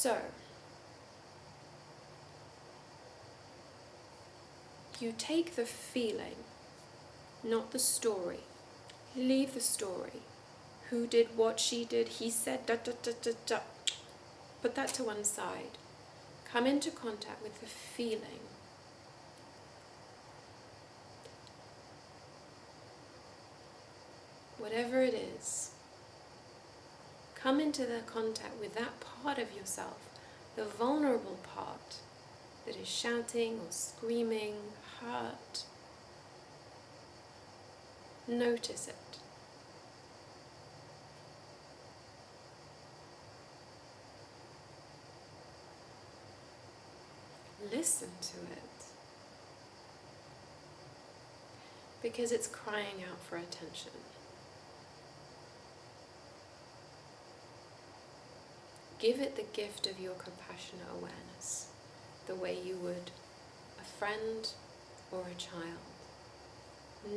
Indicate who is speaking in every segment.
Speaker 1: So, you take the feeling, not the story. Leave the story. Who did what she did, he said, da da da da da. Put that to one side. Come into contact with the feeling. Whatever it is, come into the contact with that part of yourself, the vulnerable part that is shouting or screaming, hurt. Notice it. Listen to it. Because it's crying out for attention. Give it the gift of your compassionate awareness, the way you would a friend or a child.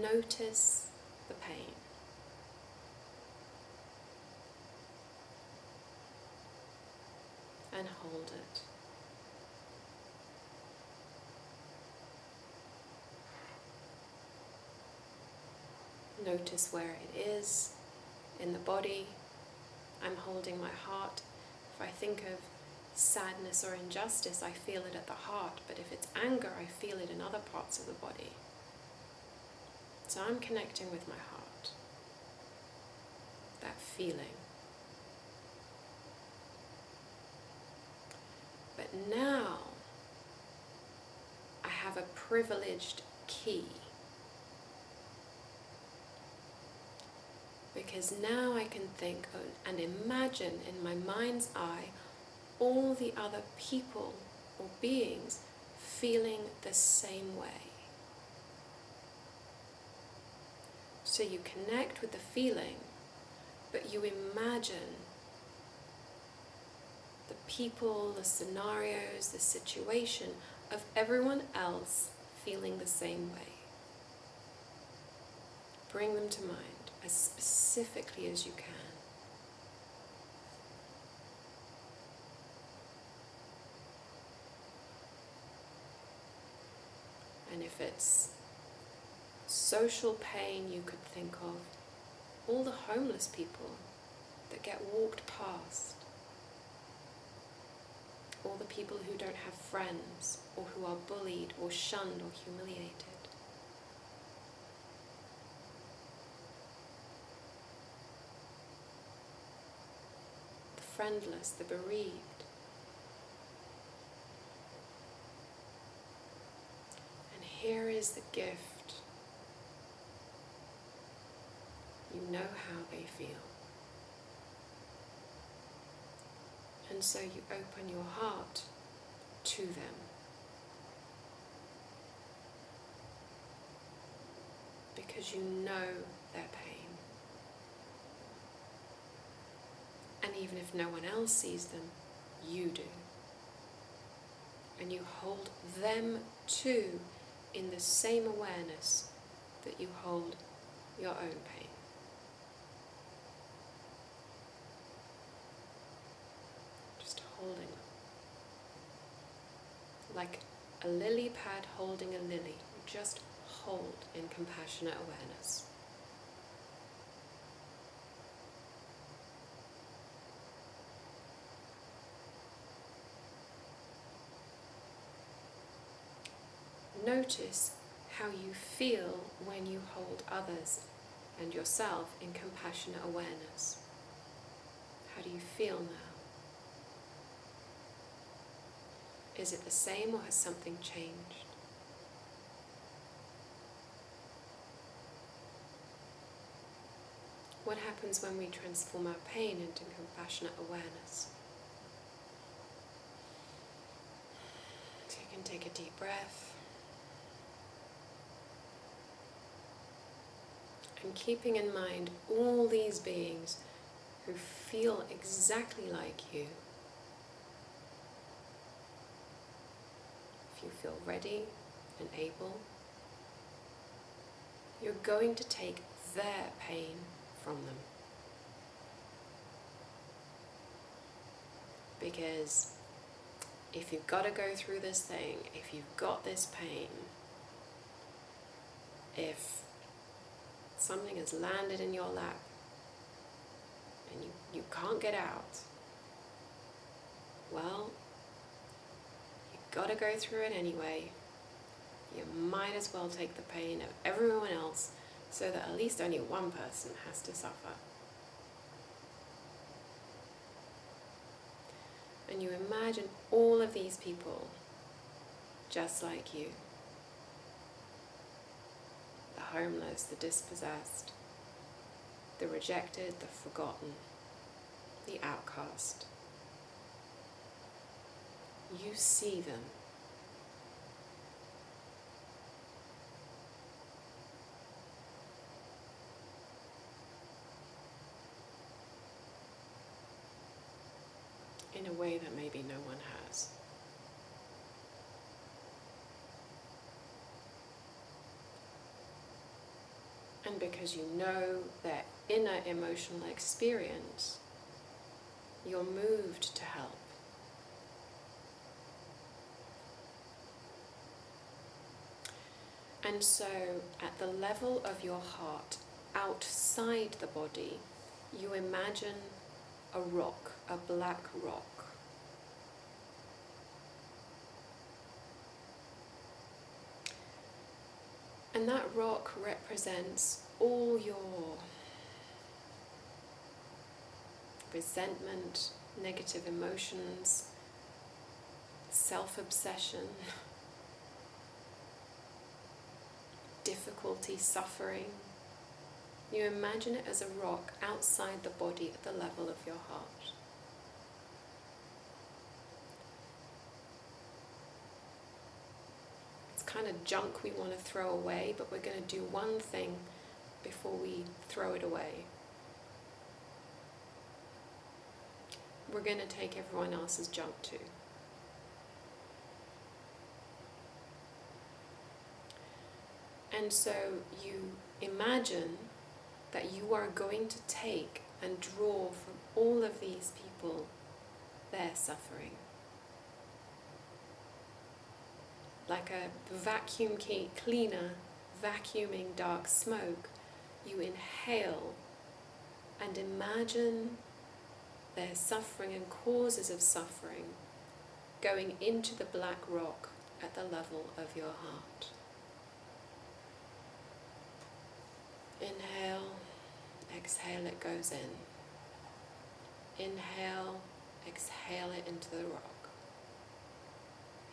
Speaker 1: Notice the pain. And hold it. Notice where it is in the body. I'm holding my heart. If I think of sadness or injustice, I feel it at the heart, but if it's anger, I feel it in other parts of the body. So I'm connecting with my heart, that feeling. But now I have a privileged key, because now I can think and imagine in my mind's eye all the other people or beings feeling the same way. So you connect with the feeling, but you imagine the people, the scenarios, the situation of everyone else feeling the same way. Bring them to mind as specifically as you can. And if it's social pain, you could think of all the homeless people that get walked past, all the people who don't have friends, or who are bullied or shunned or humiliated. The friendless, the bereaved. And here is the gift. You know how they feel. And so you open your heart to them. Because you know their pain. And even if no one else sees them, you do. And you hold them too in the same awareness that you hold your own pain. Holding them. Like a lily pad holding a lily. Just hold in compassionate awareness. Notice how you feel when you hold others and yourself in compassionate awareness. How do you feel now? Is it the same, or has something changed? What happens when we transform our pain into compassionate awareness? So you can take a deep breath. And keeping in mind all these beings who feel exactly like you. If you feel ready and able, you're going to take their pain from them. Because if you've got to go through this thing, if you've got this pain, if something has landed in your lap and you can't get out, well, you've got to go through it anyway. You might as well take the pain of everyone else so that at least only one person has to suffer. And you imagine all of these people just like you. The homeless, the dispossessed, the rejected, the forgotten, the outcast. You see them. In a way that maybe no one has. And because you know their inner emotional experience, you're moved to help. And so, at the level of your heart, outside the body, you imagine a rock, a black rock. And that rock represents all your resentment, negative emotions, self-obsession, difficulty, suffering. You imagine it as a rock outside the body at the level of your heart. It's kind of junk we want to throw away, but we're going to do one thing before we throw it away. We're going to take everyone else's junk too. And so you imagine that you are going to take and draw from all of these people their suffering. Like a vacuum cleaner vacuuming dark smoke, you inhale and imagine their suffering and causes of suffering going into the black rock at the level of your heart. Inhale, exhale, it goes in. Inhale, exhale it into the rock.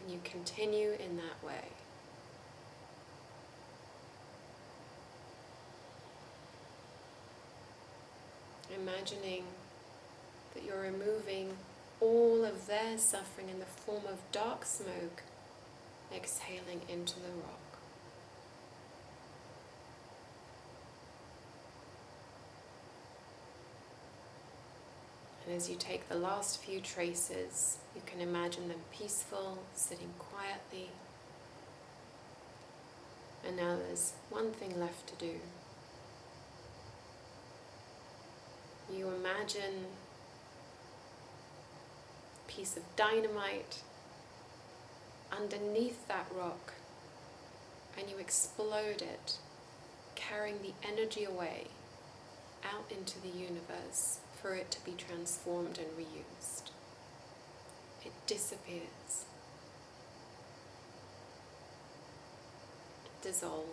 Speaker 1: And you continue in that way. Imagining that you're removing all of their suffering in the form of dark smoke, exhaling into the rock. And as you take the last few traces, you can imagine them peaceful, sitting quietly. And now there's one thing left to do. You imagine a piece of dynamite underneath that rock, and you explode it, carrying the energy away out into the universe for it to be transformed and reused. It disappears, dissolved.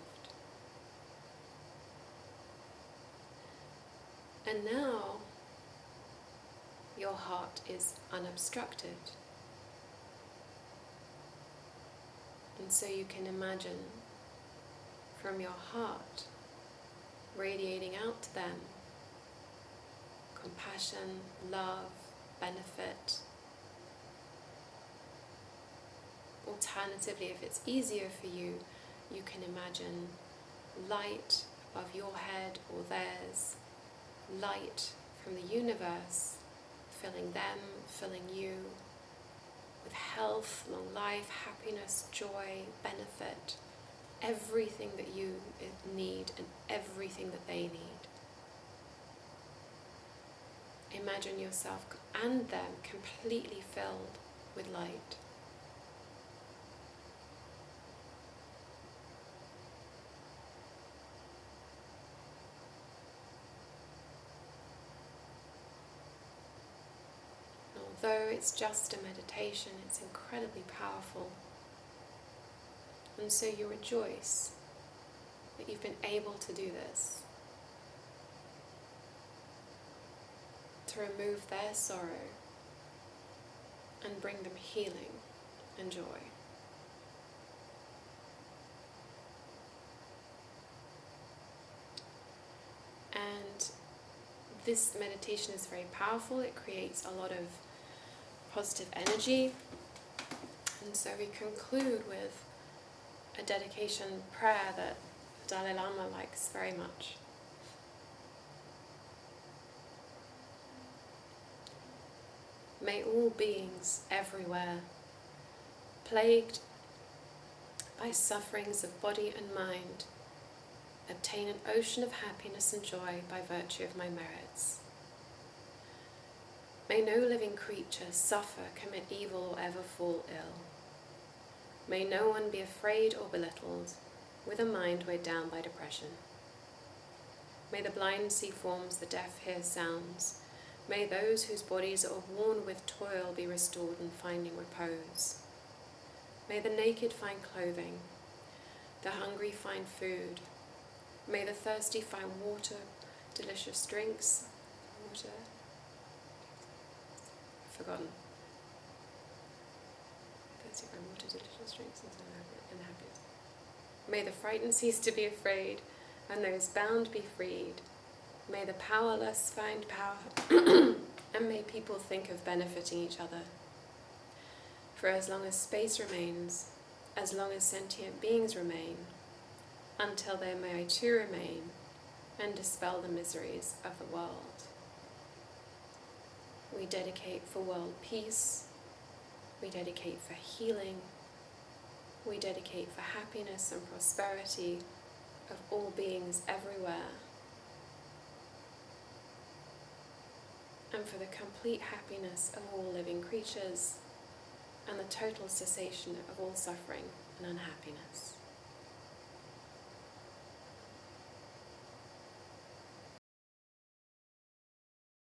Speaker 1: And now your heart is unobstructed. And so you can imagine from your heart radiating out to them compassion, love, benefit. Alternatively, if it's easier for you, you can imagine light above your head or theirs, light from the universe, filling them, filling you with health, long life, happiness, joy, benefit, everything that you need and everything that they need. Imagine yourself and them completely filled with light. it's just a meditation, it's incredibly powerful. And so you rejoice that you've been able to do this, to remove their sorrow and bring them healing and joy. And this meditation is very powerful. It creates a lot of positive energy. And so we conclude with a dedication prayer that Dalai Lama likes very much. May all beings everywhere, plagued by sufferings of body and mind, obtain an ocean of happiness and joy by virtue of my merits. May no living creature suffer, commit evil, or ever fall ill. May no one be afraid or belittled, with a mind weighed down by depression. May the blind see forms, the deaf hear sounds. May those whose bodies are worn with toil be restored in finding repose. May the naked find clothing, the hungry find food. May the thirsty find water, delicious drinks. Water? I've forgotten. Thirsty find water, delicious drinks, and happiness. May the frightened cease to be afraid, and those bound be freed. May the powerless find power, and may people think of benefiting each other. For as long as space remains, as long as sentient beings remain, until there may I too remain, and dispel the miseries of the world. We dedicate for world peace, we dedicate for healing, we dedicate for happiness and prosperity of all beings everywhere, and for the complete happiness of all living creatures, and the total cessation of all suffering and unhappiness.